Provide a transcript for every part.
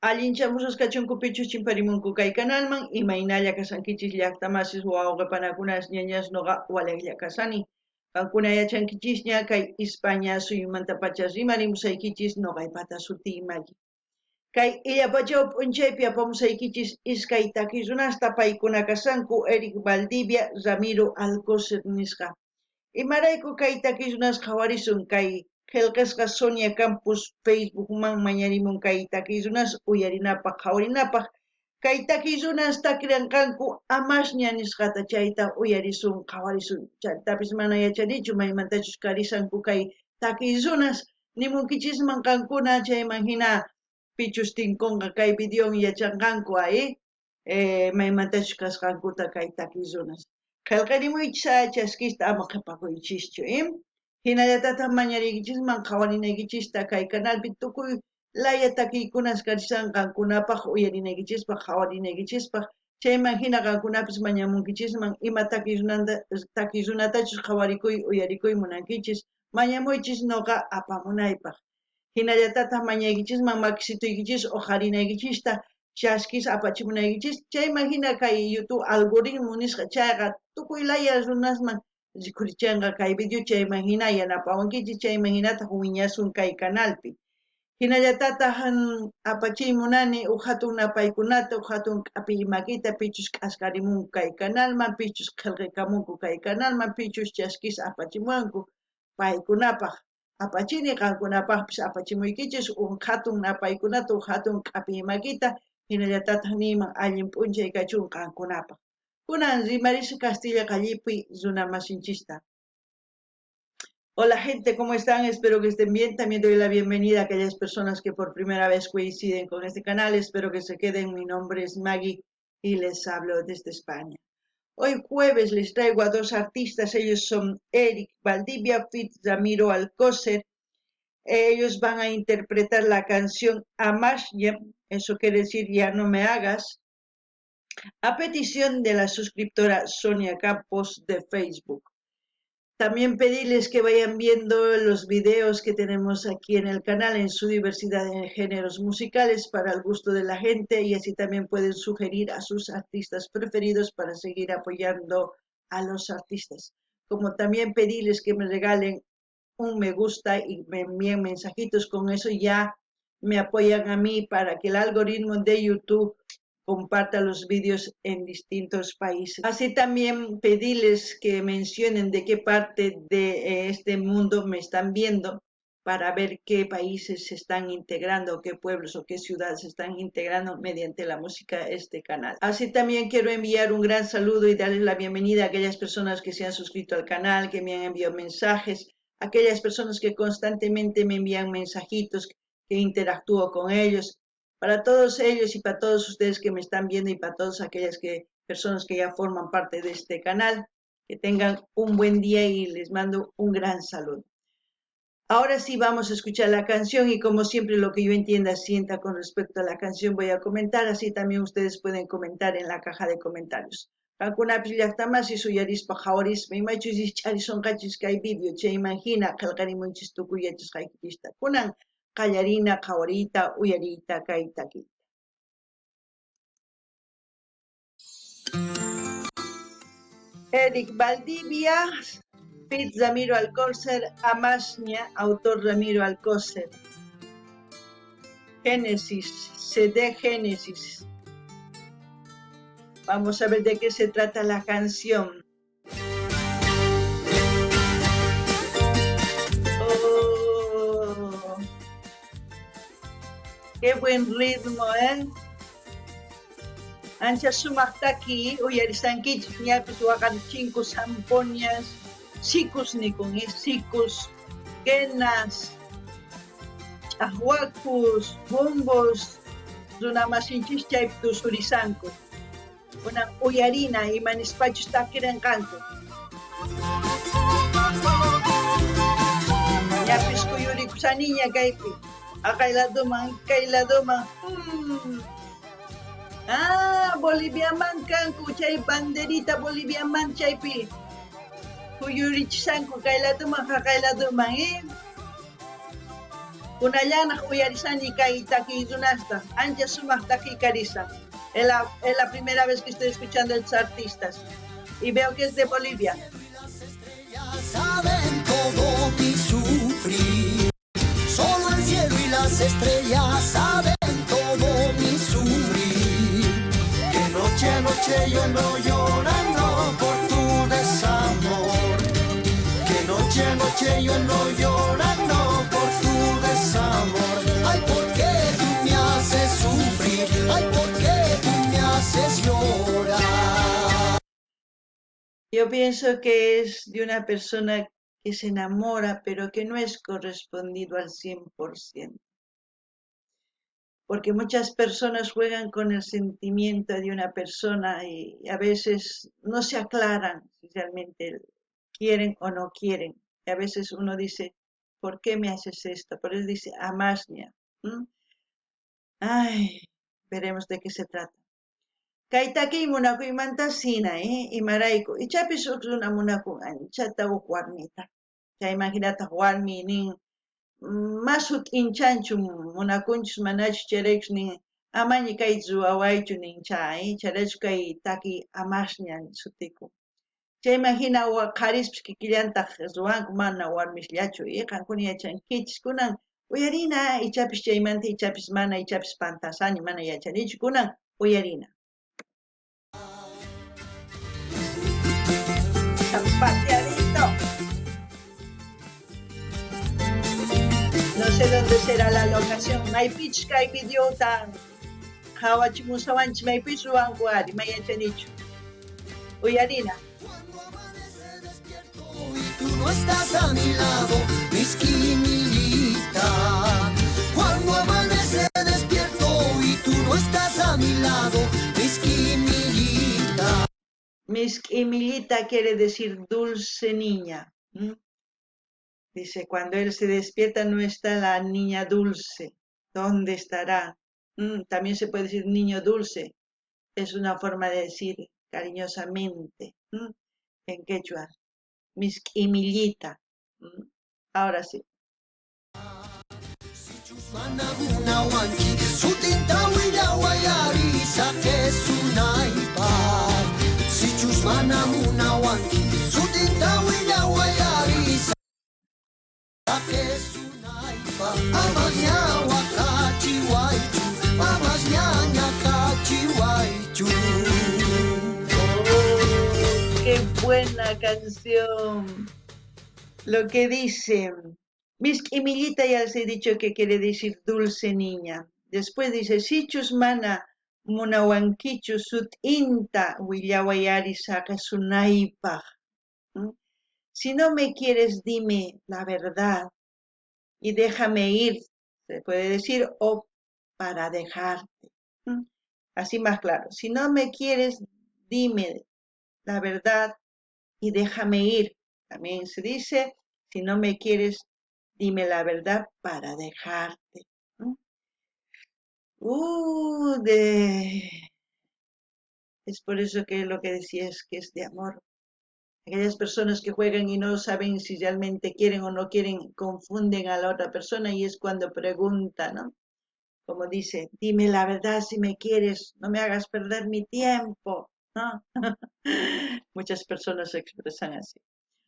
Allinchamusqachunku pichus chimparimunku kay kanalman imaynalla kasankichis llaqtamasis wawqipanakunas ñañas noqa walaqlla kasani. Kankuna yachankichisña kay España suyumanta rimarimusaykichis noqaypata sutiymali. Kay illapachaw p'unchaypi apamusaykichis iskay takiy runasta paykuna kasanku Eric Valdivia, Ramiro Alcocer nisqa. Imarayku kay takiy runas qhawarisun kay qillqisqa Sonia Campos Facebookman mañarimun kay takiy runas uyarinapaq qhawarinapaq. Kay takiy runas takiranqanku amashña nisqata chayta uyarisun qhawarisun. Chaytapis mana yachanichu maymantachus karisanku kay takiy runas nimunkichisman qankuna chayman hina pichus tinkunqa kay videon yachanqanku maymantachus kasqankuta kay takiy runas. Qillqarimuychis chaskista ama qhipakuychischu hinallatataq mañariykichisman qhawarinaykichista kay kanalpi tukuy laya takiykunas karisanqankunapaq uyarinaykichispaq qhawarinaykichispaq chayman hina qankunapis mañamunkichisman ima takiy runatachus qhawarikuy uyarikuy munankichis mañamuychis noqa apamunaypaq hinallatataq mañaykichisman makisituykichis uqarinaykichista chaskis apachimunaykichis chayman hina kay YouTube algoritmo nisqa chayqa tukuy laya runasman rikurichanqa kay video chayman hina yanapawankichis chayman hinataq wiñasun kay kanalpi hinallatataq apachiymunani hatun napaykunata hatun k'api imakita pichus k'askarimunku kay kanalman pichus qillqikamunku kay kanalman pichus chaskis apachimuwanku paykunapaq apachini qankunapaqpis apachimuykichis hatun napaykunata hatun k'api imakita hinallatataq niyman allin p'unchay kachun qankunapaq. Kunan rimarisqa Castilla qallipi runa masinchista. Hola gente, ¿cómo están? Espero que estén bien. También doy la bienvenida a aquellas personas que por primera vez coinciden con este canal. Espero que se queden. Mi nombre es Maggie y les hablo desde España. Hoy jueves les traigo a dos artistas. Ellos son Eric Valdivia y Ramiro Alcocer. Ellos van a interpretar la canción Amashña, eso quiere decir ya no me hagas, a petición de la suscriptora Sonia Campos de Facebook. También pedirles que vayan viendo los videos que tenemos aquí en el canal en su diversidad de géneros musicales para el gusto de la gente y así también pueden sugerir a sus artistas preferidos para seguir apoyando a los artistas. Como también pedirles que me regalen un me gusta y me envíen mensajitos, con eso ya me apoyan a mí para que el algoritmo de YouTube comparta los vídeos en distintos países. Así también pedirles que mencionen de qué parte de este mundo me están viendo para ver qué países se están integrando, qué pueblos o qué ciudades se están integrando mediante la música a este canal. Así también quiero enviar un gran saludo y darles la bienvenida a aquellas personas que se han suscrito al canal, que me han enviado mensajes, aquellas personas que constantemente me envían mensajitos, que interactúo con ellos. Para todos ellos y para todos ustedes que me están viendo y para todas aquellas personas que ya forman parte de este canal, que tengan un buen día y les mando un gran saludo. Ahora sí vamos a escuchar la canción y como siempre lo que yo entienda, sienta con respecto a la canción voy a comentar, así también ustedes pueden comentar en la caja de comentarios. Kankunapis llaqtamasi suyarispa qhawarispa imaychus charisonqachis kay video chayman hina qillqarimunchis tukuyachishqaykichista kunan qallarina qhawariyta uyariyta kay takiyta. Eric Valdivia, Fit Ramiro Alcocer, Amashña, autor Ramiro Alcocer. Génesis, CD Génesis. Vamos a ver de qué se trata la canción. Oh, qué buen ritmo, Ancha sumaktaki, uyarisankichis ñapis waqanchinku sampoñas, sikus nikun, sikus, quenas, chahwakus, bombos, runamasinchis chaypi tusurisanku. Kunan uyarina imanispachus takiranqanku. Ñapis kuyurikusaniña kaypi, kay ladoman. Boliviaman kanku, chay banderita Boliviaman chaypi. Kuyurichisanku kay ladoman, Kunallanaq uyarisani kay takikunasta, ancha sumaq takikarisa. Es la primera vez que estoy escuchando a estos artistas y veo que es de Bolivia. Saben todo mi sufrir, solo el cielo y las estrellas saben todo mi sufrir. Que noche a noche yo no llorando por tu desamor. Que noche a noche yo no llorando por tu desamor. Ay, ¿por qué tú me haces sufrir? Ay, ¿por qué tú me haces llorar? Yo pienso que es de una persona que se enamora, pero que no es correspondido al 100%. Porque muchas personas juegan con el sentimiento de una persona y a veces no se aclaran si realmente quieren o no quieren. Y a veces uno dice, ¿por qué me haces esto? Por eso dice, amasnia. Ay, veremos de qué se trata. Kaytaki munakuymanta sina, imarayku. Ichapis una munakun anchata warmita. Chaymanhinataj warmi nin masuk inchanchu munakunchis manachu charaychus nin amañi kaychu awaychu nin chay charaychu kay taki amashña sutikun. Chaymanhina qharispis kikillantaq ruwanku mana warmisllachu qankuna yachankichis kunan uyarina ichapis chaymanta ichapis mana ichapis pantasani mana yachanichu kunan uyarina. Zapateadito. No sé dónde será la locación. Maypich kay video tan hawachimusawanchis maypich ruwanku ari mayachanichu. Uyarina. Tú no estás a mi lado, mi esquinita. Cuando amanece despierto y tú no estás a mi lado, mi esquinita. Misquimillita quiere decir dulce niña. Dice, cuando él se despierta no está la niña dulce. ¿Dónde estará? También se puede decir niño dulce. Es una forma de decir cariñosamente. En quechua. Misquimillita. Ahora sí. ¡Qué buena canción! Lo que dice, Misquimillita ya les he dicho que quiere decir dulce niña. Después dice, Sichus mana munawankichu sut inta willawayari sakasunaypaj. Si no me quieres, dime la verdad y déjame ir, se puede decir, o para dejarte. Así más claro. Si no me quieres, dime la verdad y déjame ir. También se dice, si no me quieres, dime la verdad para dejarte. Es por eso que lo que decía es que es de amor. Aquellas personas que juegan y no saben si realmente quieren o no quieren, confunden a la otra persona y es cuando preguntan, ¿no? Como dice, dime la verdad si me quieres, no me hagas perder mi tiempo, ¿no? Muchas personas se expresan así.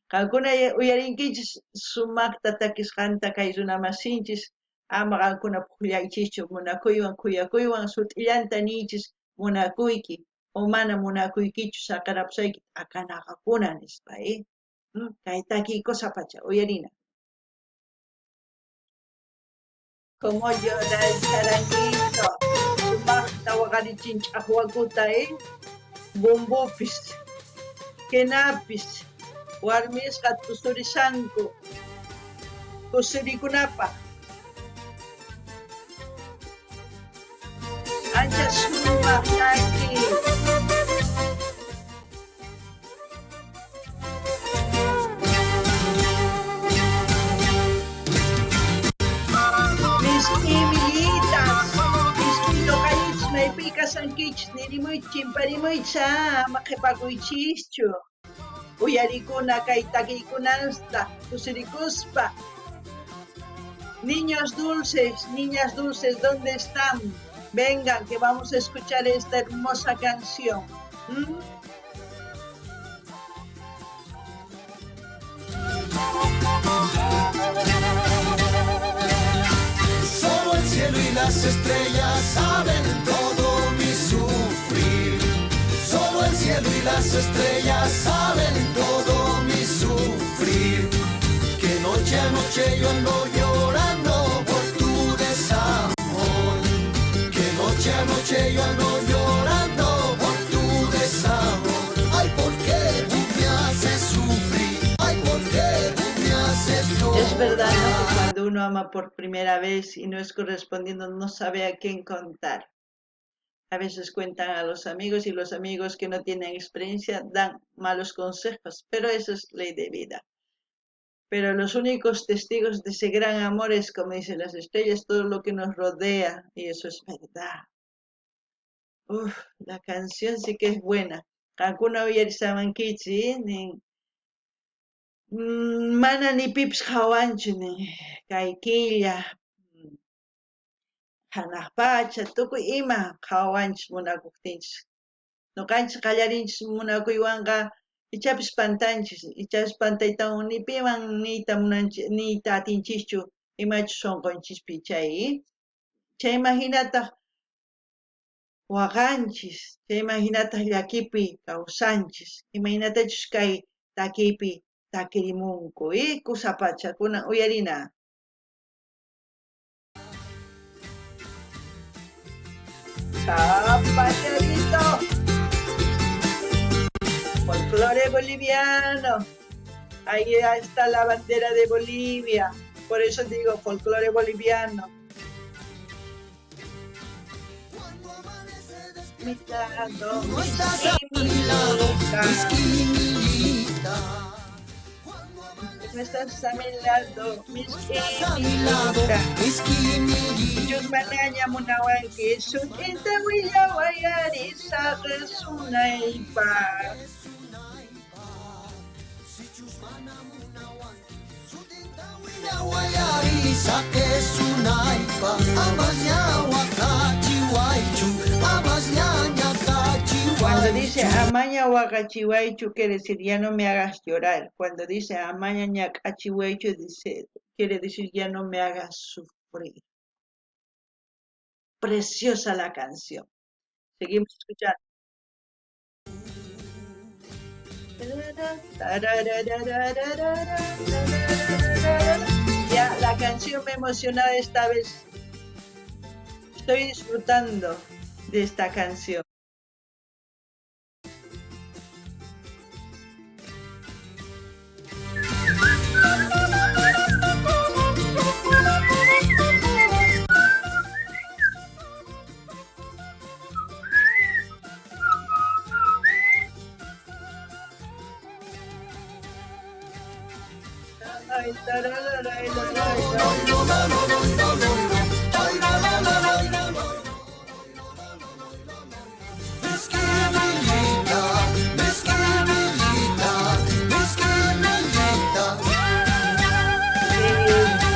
Qankuna uyarinkichis sumakta takisqanta kay runamasinchis ama qankuna pukllaychischu munakuywan kuyakuywan sut'illanta niychis munakuyki o mana munakuykichu saqarapusayki akanaqakuna nispa kay takiykusapacha uyarina. Como llora el charanguito sumakta waqarichinchaq wakuta bumbupis kenapis warmisqa tusurisanku kusurikunapaq ancha sumaq taki mis imillitas mis kilokaychis maypi kasankichis nirimuychis chimparimuychis ama qhipakuychischu uyarikuna kay takiykunasta kusurikuspa Niños dulces, niñas dulces, ¿dónde están? Vengan, que vamos a escuchar esta hermosa canción. ¿Mm? Solo el cielo y las estrellas saben todo mi sufrir. Solo el cielo y las estrellas saben todo mi sufrir. Que noche a noche yo ando llorando por tu desamor. Que noche a noche yo ando llorando por tu desamor. Ay, ¿por qué tú me haces sufrir? Ay, ¿por qué tú me haces llorar? Es verdad, ¿no? Que cuando uno ama por primera vez y no es correspondiendo, no sabe a quién contar. A veces cuentan a los amigos y los amigos que no tienen experiencia dan malos consejos, pero eso es ley de vida. Pero los únicos testigos de ese gran amor es, como dicen las estrellas, todo lo que nos rodea, y eso es verdad. Uf, la canción sí que es buena. Hakuna Uyarisamankichi, mana ni pips hawanchu, kaikilla, hanaqpacha, tukuy ima hawanchis munakuqtinchis. Nuqanchis qallarinchis munakuywanqa ichapis pantanchis, ichapis pantaytawan ni piman niyta munanchis, niyta atinchischu imachu sunqunchispi chay. Chayma hinataq waqanchis, chayma hinataq llakipi kawsanchis, imaynatachus kay takipi takirimunku, kusapachakuna uyarina. Zapatito, folclore boliviano. Ahí está la bandera de Bolivia. Por eso digo folclore boliviano. Mi lado, No estás a mi lado, esquinita. no estás a mi lado, mi Estás a mi lado, esquinita. Yo manaña munawanki, su quinta huilla guayari, sabes una ipa. Guayari, saque su naipa. Amanya wakachi waichu, amanya kachi Cuando waichu. dice amaña huacachihuaychu quiere decir ya no me hagas llorar. Cuando dice amaña ñacachihuaychu quiere decir ya no me hagas sufrir. Preciosa la canción. Seguimos escuchando. Ya, la canción me emociona esta vez. Estoy disfrutando de esta canción. Ay, tarararay,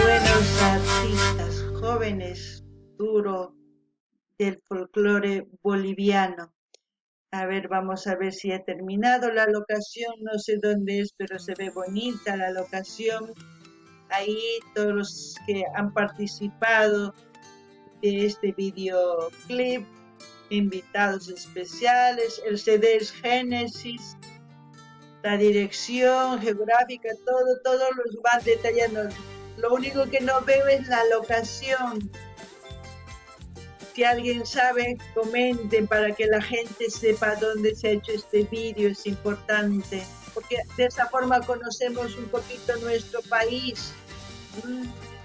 buenos artistas, jóvenes, duro, del folclore boliviano. A ver, vamos a ver si ha terminado la locación. No sé dónde es, pero se ve bonita la locación. Ahí todos los que han participado de este videoclip, invitados especiales, el CD es Génesis, la dirección geográfica, todos los van detallando. Lo único que no veo es la locación. Si alguien sabe, comenten para que la gente sepa dónde se ha hecho este vídeo, es importante, porque de esa forma conocemos un poquito nuestro país.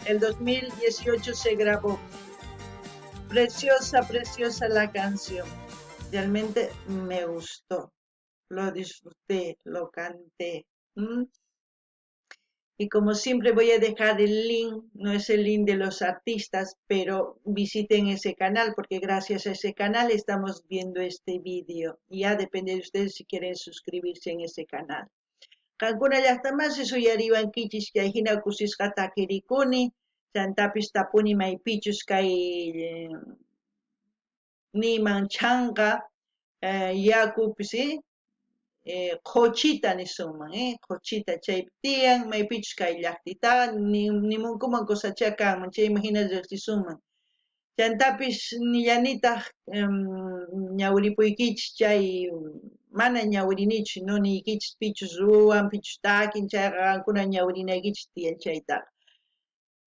El 2018 se grabó. Preciosa, preciosa la canción. Realmente me gustó. Lo disfruté, lo canté. Y como siempre voy a dejar el link, no es el link de los artistas, pero visiten ese canal porque gracias a ese canal estamos viendo este vídeo. Ya depende de ustedes si quieren suscribirse en ese canal. Kankuna llaqtamasi suyariwankichis kay hina kusisqata takirikuni, chantapis tapuni maypichus kay niman chanqa yakupis qochita nisunman qochita chaypi tiyan maypichus kay llaqtita nimunkuman cosacha kanman chaymi hina riqsisunman chantapis nillanitaq ñawripuykichis chay mana ñawrinichu no niykichis pichus ruwan pichus takin chayqa qankuna ñawrinaykichis tiyan chaytaqa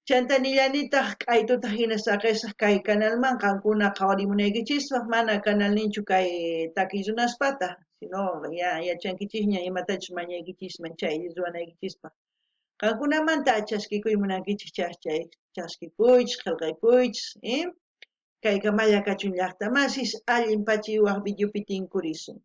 chanta nillanitaq q'aytuta hina saqisaq kay kanalman qankuna qhawarimunaykichispas mana kanalninchu kay takiy runaspata sino yachankichisña imatachus mañaykichisman chay ruwanaykichispa qankunamanta chaskikuy munankichis chaskikuychis qillqakuychis kayqa mallakachun llaqta masis allin pachiwaq videopi tinkurisun